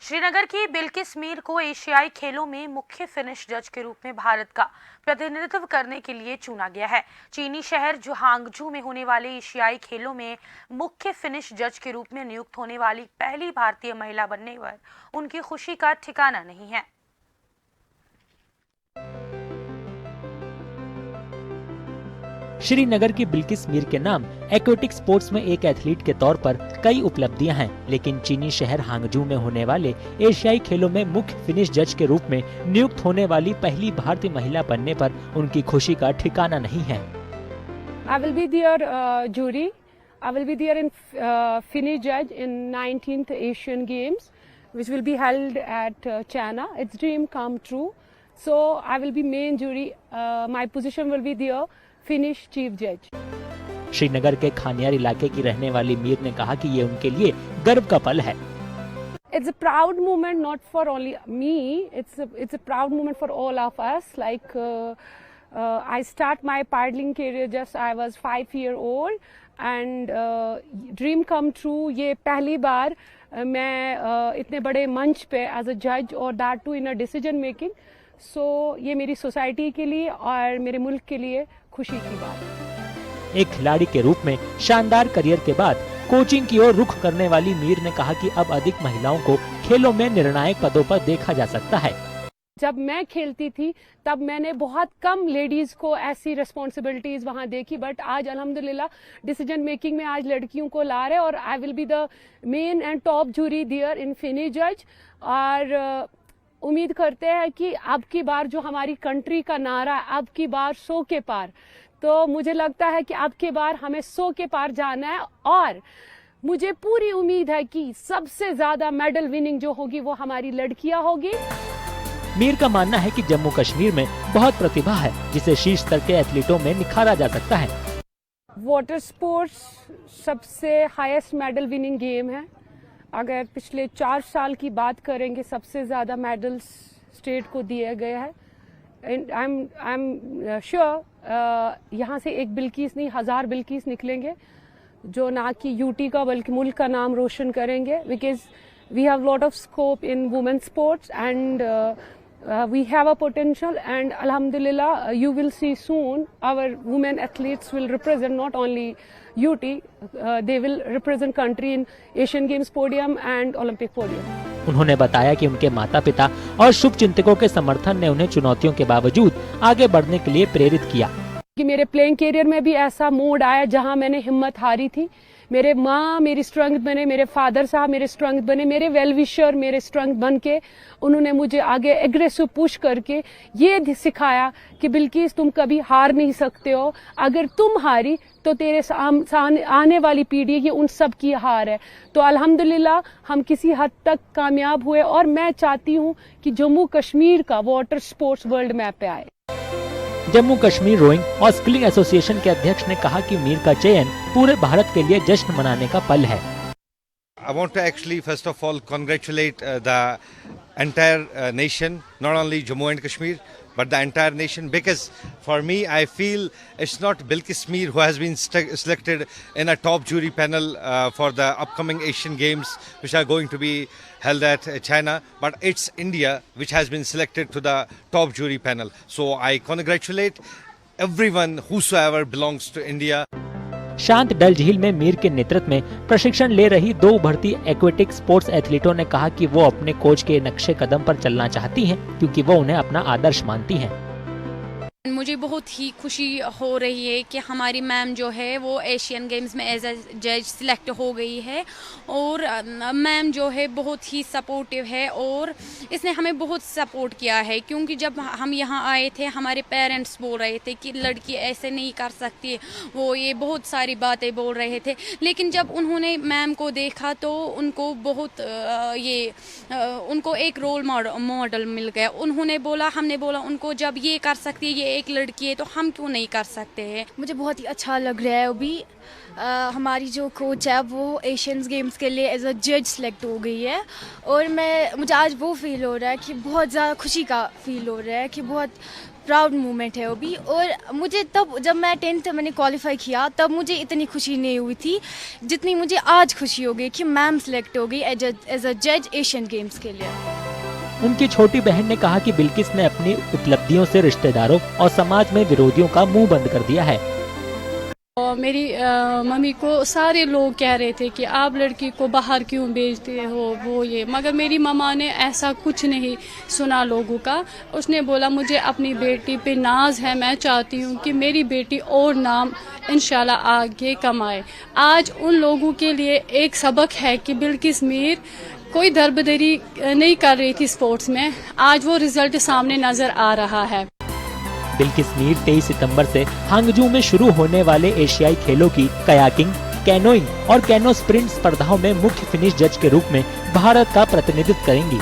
श्रीनगर की बिल्किस मीर को एशियाई खेलों में मुख्य फिनिश जज के रूप में भारत का प्रतिनिधित्व करने के लिए चुना गया है। चीनी शहर जुहांगजू में होने वाले एशियाई खेलों में मुख्य फिनिश जज के रूप में नियुक्त होने वाली पहली भारतीय महिला बनने पर उनकी खुशी का ठिकाना नहीं है। श्रीनगर की बिल्किस मीर के नाम एक्वेटिक स्पोर्ट्स में एक एथलीट के तौर पर कई उपलब्धियां हैं, लेकिन चीनी शहर हांगजू में होने वाले एशियाई खेलों में मुख्य फिनिश जज के रूप में नियुक्त होने वाली पहली भारतीय महिला बनने पर उनकी खुशी का ठिकाना नहीं है। I will be their jury. I will be there in finish judge in 19th Asian Games, which will be held at China. It's dream come true. So I will be main jury. My position will be there. Finish chief जज। श्रीनगर के खानियार इलाके की रहने वाली मीर ने कहा कि ये उनके लिए गर्व का पल है। It's a proud moment not for only me. It's a proud moment for all of us. Like I start my paddling career just I was 5 years old and dream come true. ये पहली बार मैं इतने बड़े मंच पे as a judge और that too in a decision making. So ये मेरी सोसाइटी के लिए और मेरे मुल्क के लिए खुशी की बात। एक खिलाड़ी के रूप में शानदार करियर के बाद कोचिंग की ओर रुख करने वाली मीर ने कहा कि अब अधिक महिलाओं को खेलों में निर्णायक पदों पर देखा जा सकता है। जब मैं खेलती थी तब मैंने बहुत कम लेडीज को ऐसी रिस्पॉन्सिबिलिटीज वहां देखी, बट आज अल्हम्दुलिल्लाह डिसीजन मेकिंग में आज लड़कियों को ला रहे और I will be the main and top jury there in finish जज। और उम्मीद करते हैं कि अब की बार जो हमारी कंट्री का नारा है अब की बार 100 के पार, तो मुझे लगता है कि अब की बार हमें 100 के पार जाना है और मुझे पूरी उम्मीद है कि सबसे ज्यादा मेडल विनिंग जो होगी वो हमारी लड़कियां होगी। मीर का मानना है कि जम्मू कश्मीर में बहुत प्रतिभा है जिसे शीर्ष स्तर के एथलीटों में निखारा जा सकता है। वाटर स्पोर्ट्स सबसे हाईएस्ट मेडल विनिंग गेम है। अगर पिछले 4 साल की बात करेंगे सबसे ज़्यादा मेडल्स स्टेट को दिए गए हैं। आई एम श्योर यहाँ से एक बिल्किस नहीं 1000 बिल्किस निकलेंगे जो ना कि यूटी का बल्कि मुल्क का नाम रोशन करेंगे, because we have lot of scope in women sports and we have a potential and alhamdulillah you will see soon our women athletes will represent not only UT, they will represent country in Asian Games podium and Olympic podium. उन्होंने बताया कि उनके माता पिता और शुभचिंतकों के समर्थन ने उन्हें चुनौतियों के बावजूद आगे बढ़ने के लिए प्रेरित किया। कि मेरे प्लेइंग करियर में भी ऐसा मोड आया जहां मैंने हिम्मत हारी थी। मेरे माँ मेरी स्ट्रेंथ बने, मेरे फादर साहब मेरे स्ट्रेंथ बने, मेरे वेल विशर मेरे स्ट्रेंथ बन के उन्होंने मुझे आगे एग्रेसिव पुश करके ये सिखाया कि बिल्किस तुम कभी हार नहीं सकते हो। अगर तुम हारी तो तेरे आने वाली पीढ़ी ये उन सब की हार है। तो अल्हम्दुलिल्लाह हम किसी हद तक कामयाब हुए और मैं चाहती हूँ कि जम्मू कश्मीर का वाटर स्पोर्ट्स वर्ल्ड मैप पे आए। जम्मू कश्मीर रोइंग और स्किलिंग एसोसिएशन के अध्यक्ष ने कहा कि मीर का चयन पूरे भारत के लिए जश्न मनाने का पल है। I want to actually first of all congratulate the entire nation, not only Jammu and Kashmir, but the entire nation, because for me I feel it's not Bilkis Mir who has been selected in a top jury panel for the upcoming Asian Games which are going to be held at China, but it's India which has been selected to the top jury panel. So I congratulate everyone whosoever belongs to India. शांत डल झील में मीर के नेतृत्व में प्रशिक्षण ले रही 2 उभरती एक्वेटिक स्पोर्ट्स एथलीटों ने कहा कि वो अपने कोच के नक्शे कदम पर चलना चाहती हैं क्योंकि वो उन्हें अपना आदर्श मानती हैं। मुझे बहुत ही खुशी हो रही है कि हमारी मैम जो है वो एशियन गेम्स में एज अ जज सिलेक्ट हो गई है और मैम जो है बहुत ही सपोर्टिव है और इसने हमें बहुत सपोर्ट किया है, क्योंकि जब हम यहाँ आए थे हमारे पेरेंट्स बोल रहे थे कि लड़की ऐसे नहीं कर सकती, वो ये बहुत सारी बातें बोल रहे थे, लेकिन जब उन्होंने मैम को देखा तो उनको बहुत उनको एक रोल मॉडल मिल गया। उन्होंने बोला, हमने बोला उनको जब ये कर सकती है, ये एक लड़की है तो हम क्यों नहीं कर सकते हैं। मुझे बहुत ही अच्छा लग रहा है। अभी हमारी जो कोच है वो एशियंस गेम्स के लिए एज अ जज सेलेक्ट हो गई है और मुझे आज वो फील हो रहा है कि बहुत ज़्यादा खुशी का फील हो रहा है कि बहुत प्राउड मोमेंट है वो भी। और मुझे तब जब मैं 10th मैंने क्वालिफाई किया तब मुझे इतनी खुशी नहीं हुई थी जितनी मुझे आज खुशी हो गई कि मैम सेलेक्ट हो गई एज अ जज एशियन गेम्स के लिए। उनकी छोटी बहन ने कहा कि बिल्किस ने अपनी उपलब्धियों से रिश्तेदारों और समाज में विरोधियों का मुंह बंद कर दिया है। और मेरी मम्मी को सारे लोग कह रहे थे कि आप लड़की को बाहर क्यों भेजते हो वो ये, मगर मेरी मम्मा ने ऐसा कुछ नहीं सुना लोगों का। उसने बोला मुझे अपनी बेटी पे नाज है, मैं चाहती हूँ कि मेरी बेटी और नाम इंशाल्लाह आगे कमाए। आज उन लोगों के लिए एक सबक है कि बिल्किस मीर कोई दरबदरी नहीं कर रही थी स्पोर्ट्स में, आज वो रिजल्ट सामने नजर आ रहा है। बिल्किस मीर 23 सितंबर से हांगजू में शुरू होने वाले एशियाई खेलों की कयाकिंग, कैनोइंग और कैनो स्प्रिंट स्पर्धाओं में मुख्य फिनिश जज के रूप में भारत का प्रतिनिधित्व करेंगी।